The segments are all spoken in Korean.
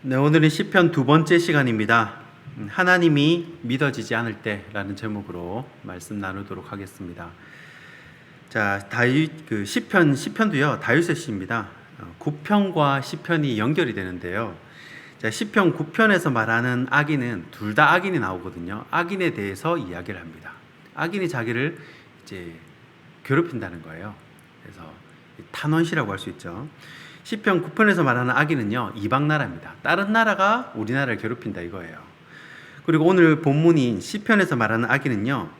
네, 오늘은 시편 두 번째 시간입니다. 하나님이 믿어지지 않을 때라는 제목으로 말씀 나누도록 하겠습니다. 자, 다윗 시편도요. 다윗의 시입니다. 9편과 시편이 연결이 되는데요. 자, 시편 9편에서 말하는 악인은 둘 다 악인이 나오거든요. 악인에 대해서 이야기를 합니다. 악인이 자기를 이제 괴롭힌다는 거예요. 그래서 탄원시라고 할 수 있죠. 시편 9편에서 말하는 악인은요, 이방 나라입니다. 다른 나라가 우리나라를 괴롭힌다 이거예요. 그리고 오늘 본문인 시편에서 말하는 악인은요,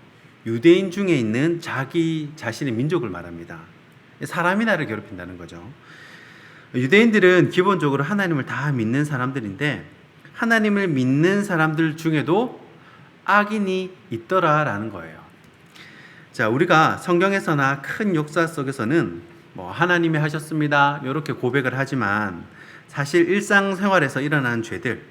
유대인 중에 있는 자기 자신의 민족을 말합니다. 사람이 나를 괴롭힌다는 거죠. 유대인들은 기본적으로 하나님을 다 믿는 사람들인데, 하나님을 믿는 사람들 중에도 악인이 있더라라는 거예요. 자, 우리가 성경에서나 큰 역사 속에서는 하나님이 하셨습니다 이렇게 고백을 하지만, 사실 일상생활에서 일어나는 죄들,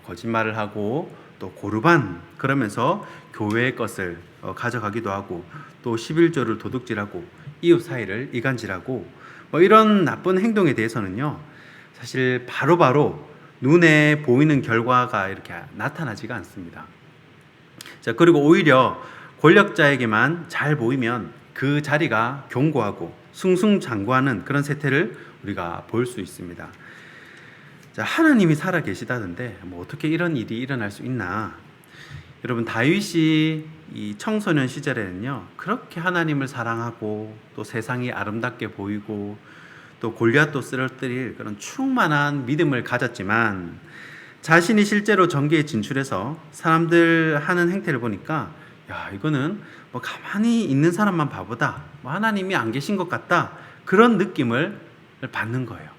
거짓말을 하고 또 고르반 그러면서 교회의 것을 가져가기도 하고, 또 11조를 도둑질하고 이웃 사이를 이간질하고 이런 나쁜 행동에 대해서는요, 사실 바로바로 눈에 보이는 결과가 이렇게 나타나지가 않습니다. 자, 그리고 오히려 권력자에게만 잘 보이면 그 자리가 견고하고 승승장구하는 그런 세태를 우리가 볼 수 있습니다. 자, 하나님이 살아 계시다던데 어떻게 이런 일이 일어날 수 있나? 여러분, 다윗이 이 청소년 시절에는요, 그렇게 하나님을 사랑하고 또 세상이 아름답게 보이고 또 골리앗도 쓰러뜨릴 그런 충만한 믿음을 가졌지만, 자신이 실제로 전개에 진출해서 사람들 하는 행태를 보니까, 야, 이거는 가만히 있는 사람만 바보다, 하나님이 안 계신 것 같다, 그런 느낌을 받는 거예요.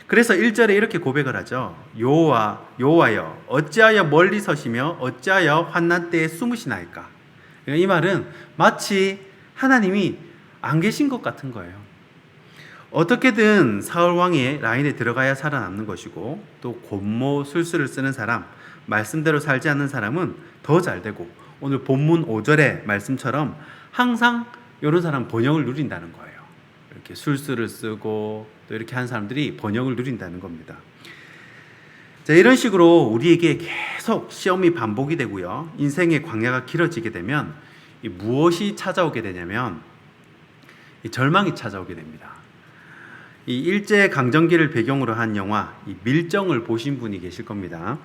그래서 1절에 이렇게 고백을 하죠. 여호와여, 어찌하여 멀리 서시며 어찌하여 환난 때에 숨으시나이까. 이 말은 마치 하나님이 안 계신 것 같은 거예요. 어떻게든 사울 왕의 라인에 들어가야 살아남는 것이고, 또 곤모 술수를 쓰는 사람, 말씀대로 살지 않는 사람은 더 잘 되고, 오늘 본문 5절의 말씀처럼 항상 이런 사람 번영을 누린다는 거예요. 이렇게 술수를 쓰고 또 이렇게 한 사람들이 번영을 누린다는 겁니다. 자, 이런 식으로 우리에게 계속 시험이 반복이 되고요, 인생의 광야가 길어지게 되면 무엇이 찾아오게 되냐면 절망이 찾아오게 됩니다. 이 일제 강점기를 배경으로 한 영화 이 밀정을 보신 분이 계실 겁니다.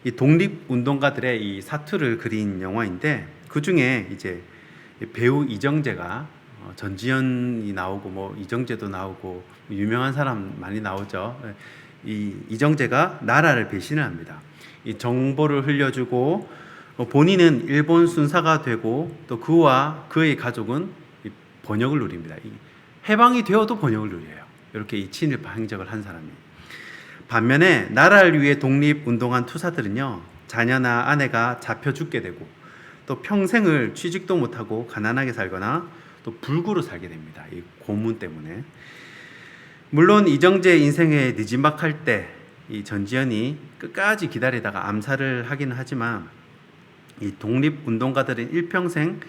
이 독립운동가들의 이 사투를 그린 영화인데, 그 중에 이제 배우 이정재가 전지현이 나오고 이정재도 나오고 유명한 사람 많이 나오죠. 이 이정재가 나라를 배신을 합니다. 이 정보를 흘려주고 본인은 일본 순사가 되고, 또 그와 그의 가족은 번영을 누립니다. 해방이 되어도 번영을 누려요. 이렇게 이 친일파 행적을 한 사람이. 반면에 나라를 위해 독립운동한 투사들은요, 자녀나 아내가 잡혀 죽게 되고, 또 평생을 취직도 못하고 가난하게 살거나 또 불구로 살게 됩니다. 이 고문 때문에. 물론 이정재 인생의 느지막할 때 이 전지현이 끝까지 기다리다가 암살을 하기는 하지만, 이 독립운동가들은 일평생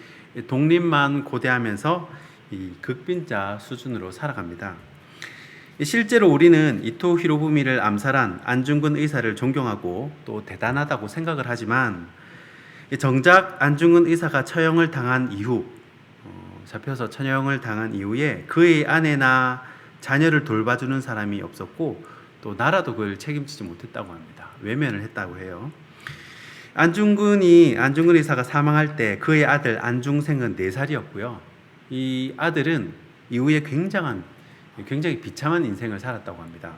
독립만 고대하면서 이 극빈자 수준으로 살아갑니다. 실제로 우리는 이토 히로부미를 암살한 안중근 의사를 존경하고 또 대단하다고 생각을 하지만, 정작 안중근 의사가 처형을 당한 이후, 잡혀서 처형을 당한 이후에 그의 아내나 자녀를 돌봐주는 사람이 없었고, 또 나라도 그걸 책임지지 못했다고 합니다. 외면을 했다고 해요. 안중근 의사가 사망할 때 그의 아들 안중생은 4살이었고요. 이 아들은 이후에 굉장히 비참한 인생을 살았다고 합니다.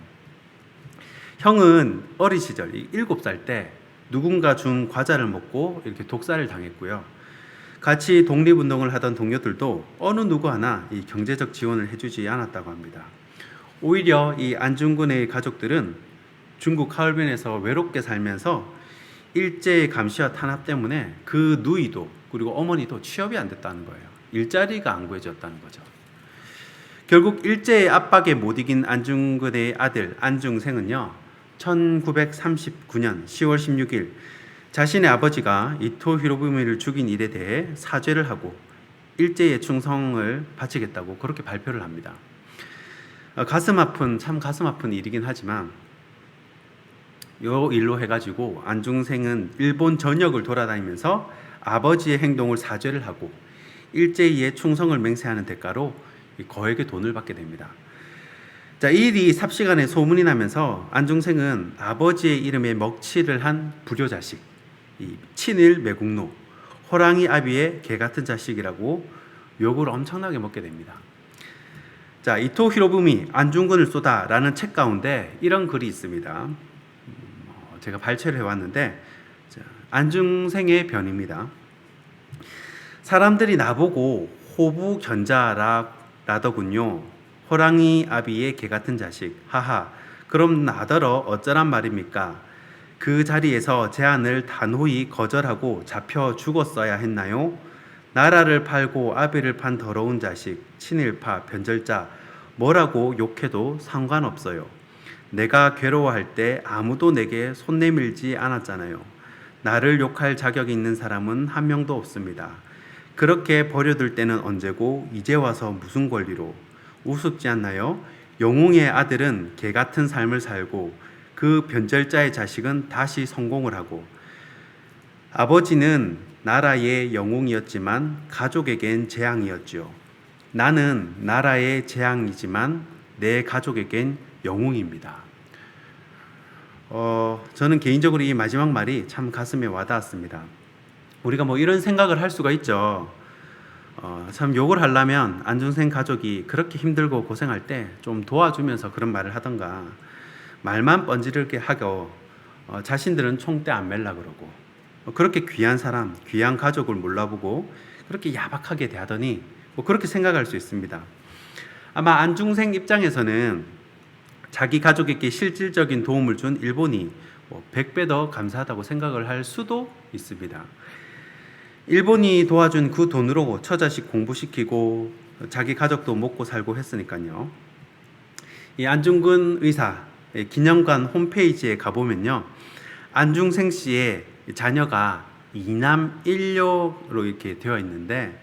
형은 어린 시절 7살 때 누군가 준 과자를 먹고 이렇게 독살을 당했고요. 같이 독립운동을 하던 동료들도 어느 누구 하나 이 경제적 지원을 해주지 않았다고 합니다. 오히려 이 안중근의 가족들은 중국 하얼빈에서 외롭게 살면서 일제의 감시와 탄압 때문에 그 누이도 그리고 어머니도 취업이 안 됐다는 거예요. 일자리가 안 구해졌다는 거죠. 결국 일제의 압박에 못 이긴 안중근의 아들 안중생은요, 1939년 10월 16일 자신의 아버지가 이토 히로부미를 죽인 일에 대해 사죄를 하고 일제의 충성을 바치겠다고 그렇게 발표를 합니다. 참 가슴 아픈 일이긴 하지만, 요 일로 해가지고 안중생은 일본 전역을 돌아다니면서 아버지의 행동을 사죄를 하고 일제히에 충성을 맹세하는 대가로 이 거액의 돈을 받게 됩니다. 자, 이 일이 삽시간에 소문이 나면서 안중생은 아버지의 이름에 먹칠을 한 불효자식, 이 친일 매국노, 호랑이 아비의 개 같은 자식이라고 욕을 엄청나게 먹게 됩니다. 자, 이토 히로부미 안중근을 쏘다라는 책 가운데 이런 글이 있습니다. 제가 발췌를 해왔는데, 자, 안중생의 변입니다. 사람들이 나보고 호부 견자라더군요. 호랑이 아비의 개 같은 자식. 하하. 그럼 나더러 어쩌란 말입니까? 그 자리에서 제안을 단호히 거절하고 잡혀 죽었어야 했나요? 나라를 팔고 아비를 판 더러운 자식, 친일파, 변절자, 뭐라고 욕해도 상관없어요. 내가 괴로워할 때 아무도 내게 손 내밀지 않았잖아요. 나를 욕할 자격이 있는 사람은 한 명도 없습니다. 그렇게 버려둘 때는 언제고 이제 와서 무슨 권리로. 우습지 않나요? 영웅의 아들은 개 같은 삶을 살고 그 변절자의 자식은 다시 성공을 하고, 아버지는 나라의 영웅이었지만 가족에겐 재앙이었죠. 나는 나라의 재앙이지만 내 가족에겐 영웅입니다. 저는 개인적으로 이 마지막 말이 참 가슴에 와닿았습니다. 우리가 뭐 이런 생각을 할 수가 있죠. 참 욕을 하려면 안중생 가족이 그렇게 힘들고 고생할 때 좀 도와주면서 그런 말을 하던가, 말만 뻔지르게 하고 자신들은 총대 안 맬라 그러고, 그렇게 귀한 사람, 귀한 가족을 몰라보고 그렇게 야박하게 대하더니 뭐 그렇게 생각할 수 있습니다. 아마 안중생 입장에서는 자기 가족에게 실질적인 도움을 준 일본이 100배 더 감사하다고 생각을 할 수도 있습니다. 일본이 도와준 그 돈으로 처자식 공부시키고 자기 가족도 먹고 살고 했으니까요. 이 안중근 의사 기념관 홈페이지에 가보면요, 안중생 씨의 자녀가 2남 1녀로 이렇게 되어 있는데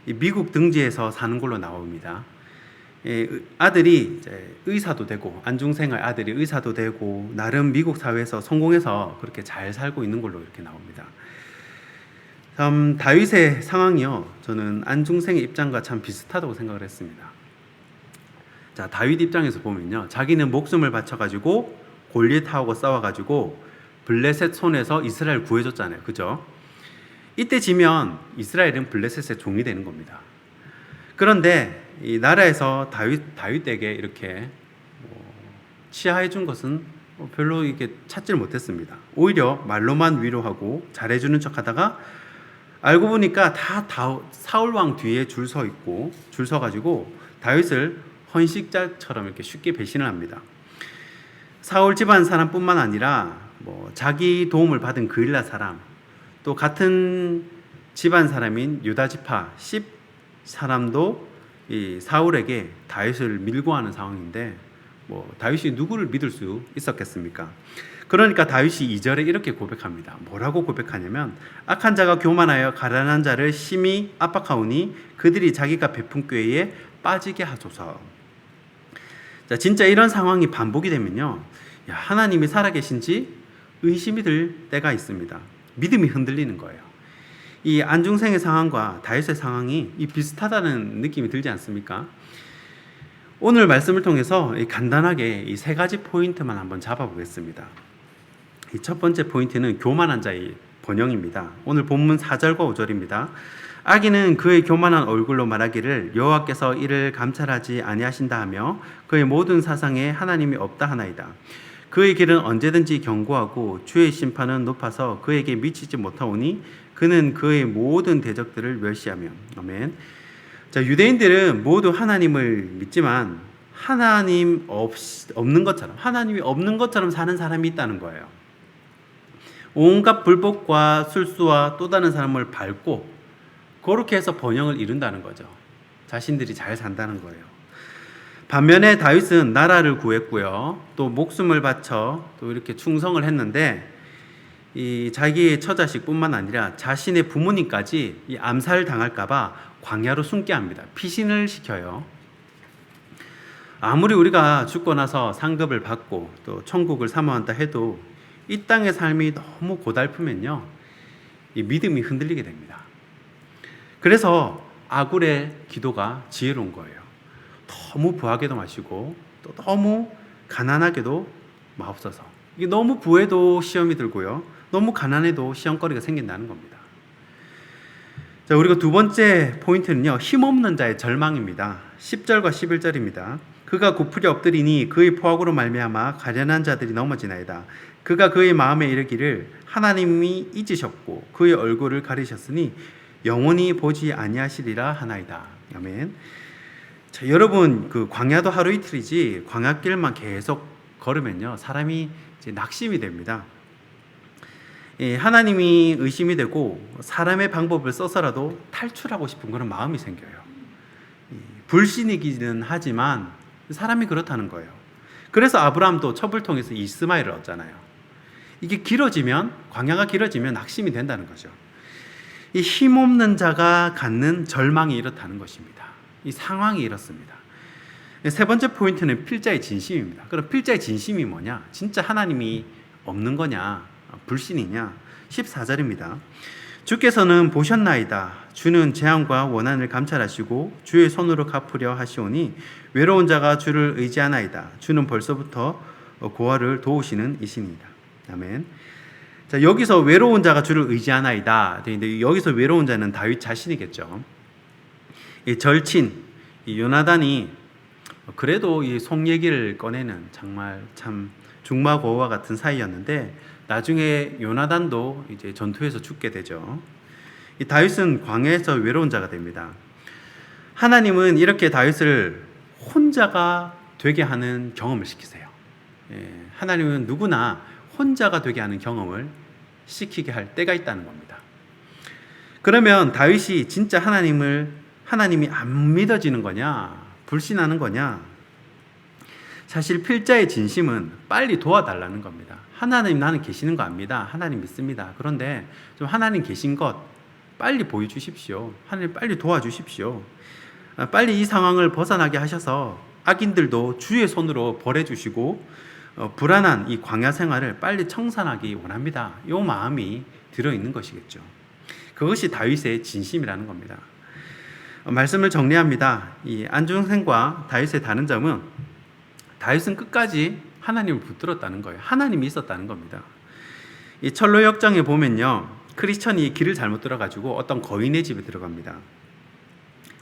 미국 등지에서 사는 걸로 나옵니다. 아들이 이제 의사도 되고, 안중생의 아들이 의사도 되고 나름 미국 사회에서 성공해서 그렇게 잘 살고 있는 걸로 이렇게 나옵니다. 다윗의 상황이요, 저는 안중생의 입장과 참 비슷하다고 생각을 했습니다. 자, 다윗 입장에서 보면요, 자기는 목숨을 바쳐가지고 골리앗하고 싸워가지고 블레셋 손에서 이스라엘 구해줬잖아요, 그죠? 이때 지면 이스라엘은 블레셋의 종이 되는 겁니다. 그런데 이 나라에서 다윗에게 이렇게 치하해 준 것은 별로 이렇게 찾질 못했습니다. 오히려 말로만 위로하고 잘해주는 척하다가 알고 보니까 다 사울 왕 뒤에 줄 서가지고 다윗을 헌식자처럼 이렇게 쉽게 배신을 합니다. 사울 집안 사람뿐만 아니라 자기 도움을 받은 그일라 사람, 또 같은 집안 사람인 유다 지파 10 사람도 이 사울에게 다윗을 밀고 하는 상황인데 다윗이 누구를 믿을 수 있었겠습니까? 그러니까 다윗이 2절에 이렇게 고백합니다. 뭐라고 고백하냐면, 악한 자가 교만하여 가난한 자를 심히 압박하오니 그들이 자기가 베푼 꾀에 빠지게 하소서. 자, 진짜 이런 상황이 반복이 되면요, 하나님이 살아계신지 의심이 들 때가 있습니다. 믿음이 흔들리는 거예요. 이 안중생의 상황과 다윗의 상황이 비슷하다는 느낌이 들지 않습니까? 오늘 말씀을 통해서 간단하게 이 세 가지 포인트만 한번 잡아보겠습니다. 이 첫 번째 포인트는 교만한 자의 번영입니다. 오늘 본문 4절과 5절입니다. 악인은 그의 교만한 얼굴로 말하기를 여호와께서 이를 감찰하지 아니하신다 하며 그의 모든 사상에 하나님이 없다 하나이다. 그의 길은 언제든지 견고하고 주의 심판은 높아서 그에게 미치지 못하오니 그는 그의 모든 대적들을 멸시하며. 아멘. 자, 유대인들은 모두 하나님을 믿지만 하나님이 없는 것처럼 사는 사람이 있다는 거예요. 온갖 불법과 술수와 또 다른 사람을 밟고 그렇게 해서 번영을 이룬다는 거죠. 자신들이 잘 산다는 거예요. 반면에 다윗은 나라를 구했고요, 또 목숨을 바쳐 또 이렇게 충성을 했는데 이 자기의 처자식뿐만 아니라 자신의 부모님까지 이 암살 당할까봐 광야로 숨게 합니다. 피신을 시켜요. 아무리 우리가 죽고 나서 상급을 받고 또 천국을 사모한다 해도 이 땅의 삶이 너무 고달프면요, 이 믿음이 흔들리게 됩니다. 그래서 아굴의 기도가 지혜로운 거예요. 너무 부하게도 마시고 또 너무 가난하게도 마옵소서. 이게 너무 부해도 시험이 들고요, 너무 가난해도 시험거리가 생긴다는 겁니다. 자, 우리가 두 번째 포인트는요, 힘없는 자의 절망입니다. 10절과 11절입니다. 그가 굽으려 엎드리니 그의 포악으로 말미암아 가련한 자들이 넘어지나이다. 그가 그의 마음에 이르기를 하나님이 잊으셨고 그의 얼굴을 가리셨으니 영원히 보지 아니하시리라 하나이다. 아멘. 자, 여러분, 그 광야도 하루 이틀이지 광야길만 계속 걸으면요, 사람이 이제 낙심이 됩니다. 하나님이 의심이 되고 사람의 방법을 써서라도 탈출하고 싶은 그런 마음이 생겨요. 불신이기는 하지만 사람이 그렇다는 거예요. 그래서 아브라함도 첩을 통해서 이스마엘을 얻잖아요. 이게 길어지면, 광야가 길어지면 낙심이 된다는 거죠. 이 힘없는 자가 갖는 절망이 이렇다는 것입니다. 이 상황이 이렇습니다. 세 번째 포인트는 필자의 진심입니다. 그럼 필자의 진심이 뭐냐? 진짜 하나님이 없는 거냐? 불신이냐? 14절입니다. 주께서는 보셨나이다. 주는 재앙과 원한을 감찰하시고 주의 손으로 갚으려 하시오니 외로운 자가 주를 의지하나이다. 주는 벌써부터 고아를 도우시는 이신이다. 아멘. 자, 여기서 외로운 자가 주를 의지하나이다. 근데 여기서 외로운 자는 다윗 자신이겠죠. 이 절친, 이 요나단이 그래도 이 속 얘기를 꺼내는 정말 참 중마고와 같은 사이였는데 나중에 요나단도 이제 전투에서 죽게 되죠. 이 다윗은 광야에서 외로운 자가 됩니다. 하나님은 이렇게 다윗을 혼자가 되게 하는 경험을 시키세요. 하나님은 누구나 혼자가 되게 하는 경험을 시키게 할 때가 있다는 겁니다. 그러면 다윗이 진짜 하나님이 안 믿어지는 거냐, 불신하는 거냐? 사실 필자의 진심은 빨리 도와달라는 겁니다. 하나님, 나는 계시는 거 압니다. 하나님 믿습니다. 그런데 좀 하나님 계신 것 빨리 보여주십시오. 하나님 빨리 도와주십시오. 빨리 이 상황을 벗어나게 하셔서 악인들도 주의 손으로 벌해주시고 불안한 이 광야 생활을 빨리 청산하기 원합니다. 이 마음이 들어있는 것이겠죠. 그것이 다윗의 진심이라는 겁니다. 말씀을 정리합니다. 이 안중생과 다윗의 다른 점은 다윗은 끝까지 하나님을 붙들었다는 거예요. 하나님이 있었다는 겁니다. 이 철로 역정에 보면요, 크리스천이 길을 잘못 들어가지고 어떤 거인의 집에 들어갑니다.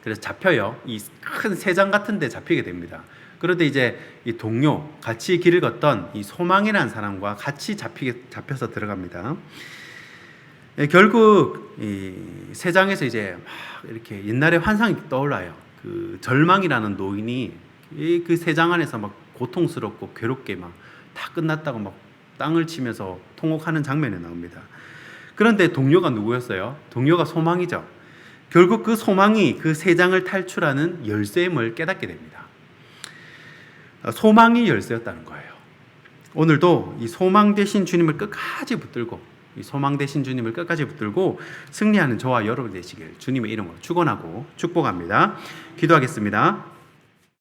그래서 잡혀요. 이 큰 새장 같은 데 잡히게 됩니다. 그런데 이제 이 동료, 같이 길을 걷던 이 소망이라는 사람과 같이 잡혀서 들어갑니다. 결국 이 새장에서 이제 막 이렇게 옛날의 환상이 떠올라요. 그 절망이라는 노인이 그 새장 안에서 막 고통스럽고 괴롭게 막 다 끝났다고 막 땅을 치면서 통곡하는 장면이 나옵니다. 그런데 동료가 누구였어요? 동료가 소망이죠. 결국 그 소망이 그 새장을 탈출하는 열쇠임을 깨닫게 됩니다. 소망이 열쇠였다는 거예요. 오늘도 이 소망 되신 주님을 끝까지 붙들고, 이 소망 되신 주님을 끝까지 붙들고 승리하는 저와 여러분 되시길 주님의 이름으로 축원하고 축복합니다. 기도하겠습니다.